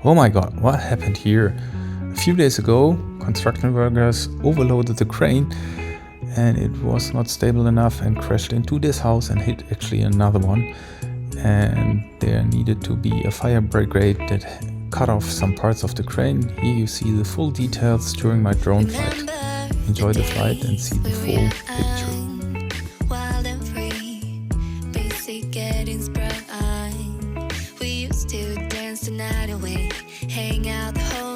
Oh my god, what happened here? A few days ago, construction workers overloaded the crane and it was not stable enough and crashed into this house and hit actually another one. And there needed to be a fire brigade that cut off some parts of the crane. Here you see the full details during my drone flight. Enjoy the flight and see the full picture. Wild and free, basic getting sprung. We used to dance the night away, hang out the whole